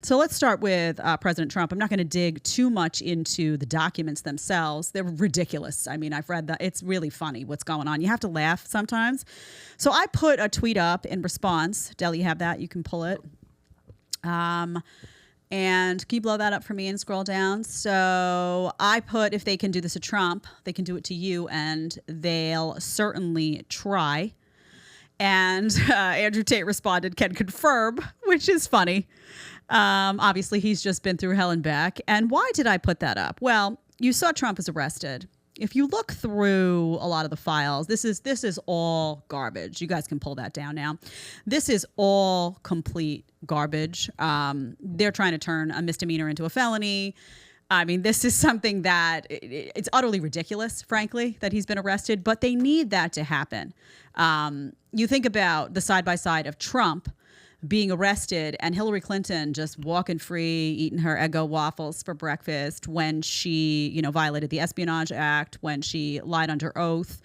So let's start with President Trump. I'm not going to dig too much into the documents themselves. They're ridiculous. I mean, I've read that. It's really funny what's going on. You have to laugh sometimes. So I put a tweet up in response. Del, you have that? You can pull it. And can you blow that up for me and scroll down? So I put, if they can do this to Trump, they can do it to you, and they'll certainly try. And Andrew Tate responded, can confirm, which is funny. Obviously, he's just been through hell and back. And why did I put that up? Well, you saw Trump was arrested. If you look through a lot of the files, this is all garbage. You guys can pull that down now. This is all complete garbage. They're trying to turn a misdemeanor into a felony. I mean, this is something that it's utterly ridiculous, frankly, that he's been arrested, but they need that to happen. You think about the side-by-side of Trump being arrested and Hillary Clinton just walking free, eating her Eggo waffles for breakfast when she, violated the Espionage Act, when she lied under oath.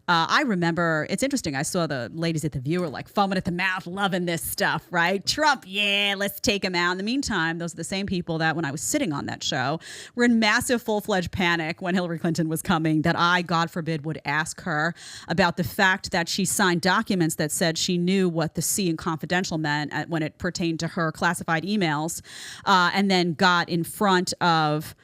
I remember, it's interesting, I saw the ladies at The View were like foaming at the mouth, loving this stuff, right? Trump, yeah, let's take him out. In the meantime, those are the same people that when I was sitting on that show were in massive full-fledged panic when Hillary Clinton was coming, that I, God forbid, would ask her about the fact that she signed documents that said she knew what the C in confidential meant when it pertained to her classified emails, and then got in front of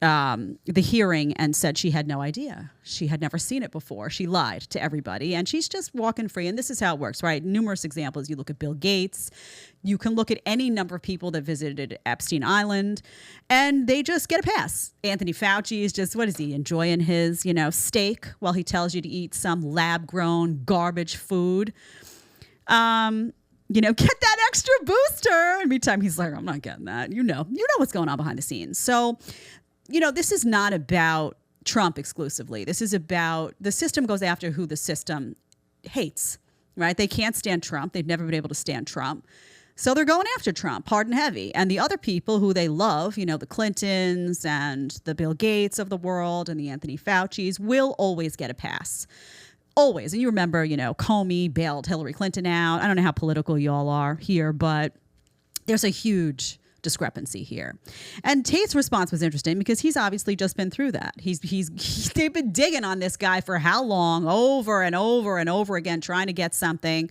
the hearing and said she had no idea. She had never seen it before. She lied to everybody, and she's just walking free. And this is how it works, right? Numerous examples. You look at Bill Gates. You can look at any number of people that visited Epstein Island, and they just get a pass. Anthony Fauci is just, what is he, enjoying his, steak while he tells you to eat some lab-grown garbage food? Get that extra booster. And meantime, he's like, I'm not getting that. You know what's going on behind the scenes. So, this is not about Trump exclusively. This is about the system goes after who the system hates, right? They can't stand Trump. They've never been able to stand Trump. So they're going after Trump hard and heavy. And the other people who they love, the Clintons and the Bill Gates of the world and the Anthony Faucis will always get a pass. Always. And you remember, Comey bailed Hillary Clinton out. I don't know how political y'all are here, but there's a huge discrepancy here. And Tate's response was interesting because he's obviously just been through that. They've been digging on this guy for how long, over and over and over again, trying to get something.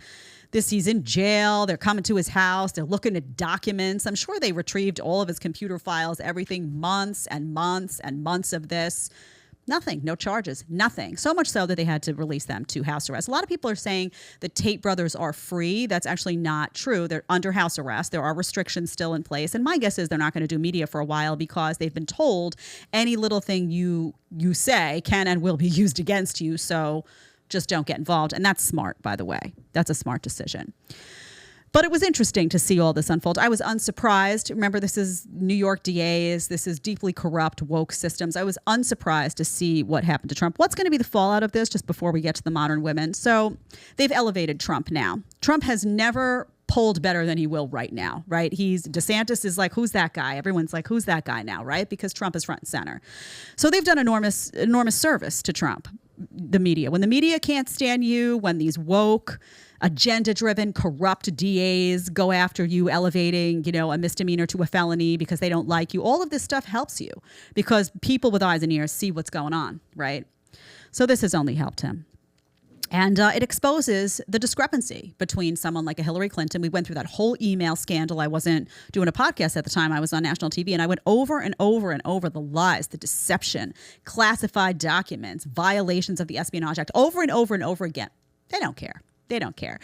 He's in jail. They're coming to his house. They're looking at documents. I'm sure they retrieved all of his computer files, everything, months and months and months of this. Nothing, no charges, nothing. So much so that they had to release them to house arrest. A lot of people are saying the Tate brothers are free. That's actually not true. They're under house arrest. There are restrictions still in place. And my guess is they're not going to do media for a while because they've been told any little thing you say can and will be used against you. So just don't get involved. And that's smart, by the way. That's a smart decision. But it was interesting to see all this unfold. I was unsurprised. Remember, this is New York DAs. This is deeply corrupt, woke systems. I was unsurprised to see what happened to Trump. What's going to be the fallout of this, just before we get to the modern women? So they've elevated Trump now. Trump has never polled better than he will right now, right? DeSantis is like, who's that guy? Everyone's like, who's that guy now, right? Because Trump is front and center. So they've done enormous service to Trump, the media. When the media can't stand you, when these woke, agenda-driven, corrupt DAs go after you, elevating, a misdemeanor to a felony because they don't like you. All of this stuff helps you because people with eyes and ears see what's going on, right? So this has only helped him. And it exposes the discrepancy between someone like a Hillary Clinton. We went through that whole email scandal. I wasn't doing a podcast at the time. I was on national TV, and I went over and over and over the lies, the deception, classified documents, violations of the Espionage Act, over and over and over again. They don't care. They don't care.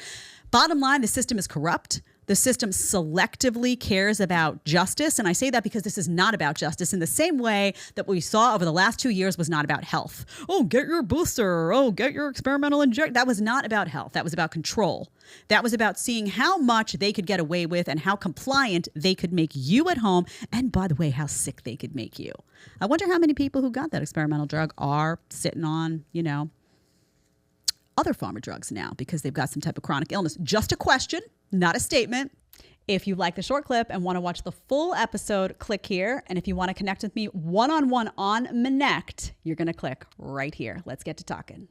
Bottom line, the system is corrupt. The system selectively cares about justice. And I say that because this is not about justice in the same way that we saw over the last 2 years was not about health. Oh, get your booster. Oh, get your experimental injection. That was not about health. That was about control. That was about seeing how much they could get away with and how compliant they could make you at home. And by the way, how sick they could make you. I wonder how many people who got that experimental drug are sitting on, other form of drugs now because they've got some type of chronic illness. Just a question, not a statement. If you like the short clip and want to watch the full episode, click here. And if you want to connect with me one-on-one on Connect, you're going to click right here. Let's get to talking.